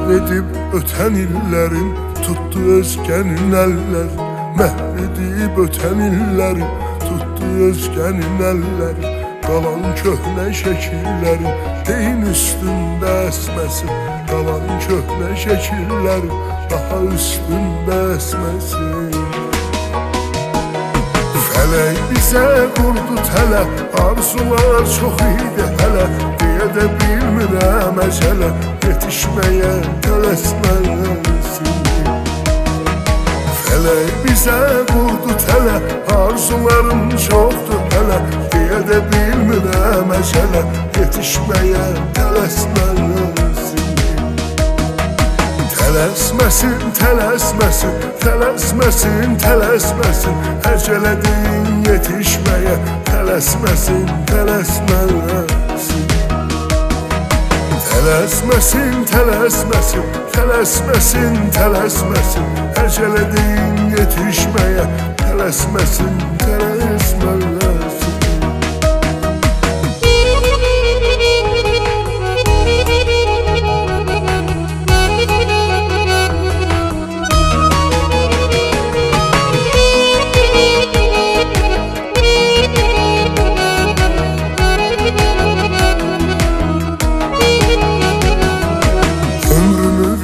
Məhvedib ötən illərim tutdu özgənin əllər. Məhvedib ötən illərim tutdu özgənin əllər. Qalan köhnə şəkillərim deyin üstündə əsməsin. Qalan köhnə şəkillərim daha üstündə əsməsin. Fələk bizə qurdu tələ, arzular çox idi hələ. Deyə də bilmirəm əcələ, yetişməyə tələsməsin. Fələk bizə qurdu tələ, arzularım çoxdur hələ. Deyə də bilmirəm əcələ, yetişməyə tələsməsin. Tələsməsin, tələsməsin, tələsməsin, tələsməsin. Əcələdim yetişməyə, tələsməsin, tələsməsin. Tələsməsin, tələsməsin, tələsməsin, tələsməsin. Əcələdim yetişməyə, tələsməsin, tələsməsin.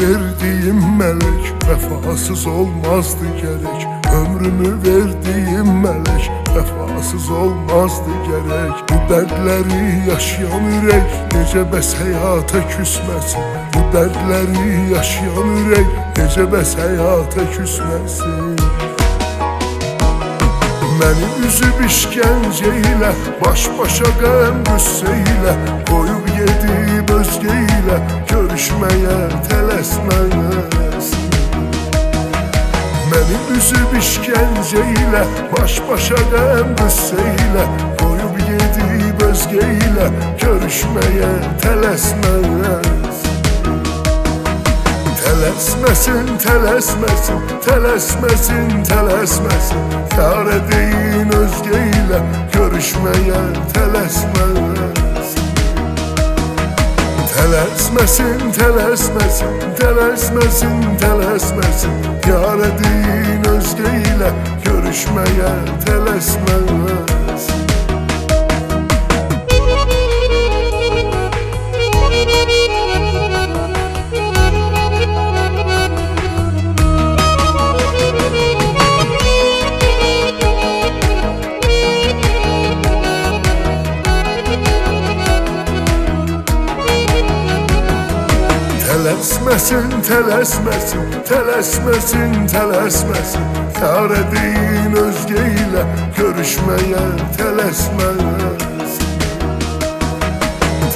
Verdiyim melek vefasız olmazdı gerek. Ömrümü verdiğim melek vefasız olmazdı gerek. Bu dertleri yaşayan ürek necə bəs həyata küsməsin. Bu dertleri yaşayan ürek necə bəs həyata küsməsin. Məni üzüb işgəncə ilə, baş-başa qəm qüssə ilə, qoyub gedib özgə ilə, görüşməyə tələsməsin. Məni üzüb işgəncə ilə, baş-başa qəm qüssə ilə, qoyub gedib özgə ilə, görüşməyə tələsməsin. Tələsməsin, tələsməsin, tələsməsin, tələsməsin. Yar deyin özgə ilə, görüşməyə tələsməsin. Tələsməsin, tələsməsin, tələsməsin, tələsməsin. Yar deyin özgə ilə, görüşməyə tələsməsin. Tələsməsin, tələsməsin, tələsməsin, tələsməsin. Yar deyin özgə ilə, görüşməyə tələsməsin.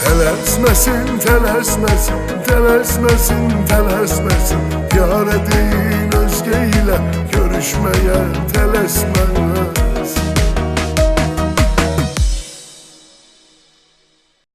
Tələsməsin, tələsməsin, tələsməsin, tələsməsin. Yar deyin özgə ilə, görüşməyə tələsməsin.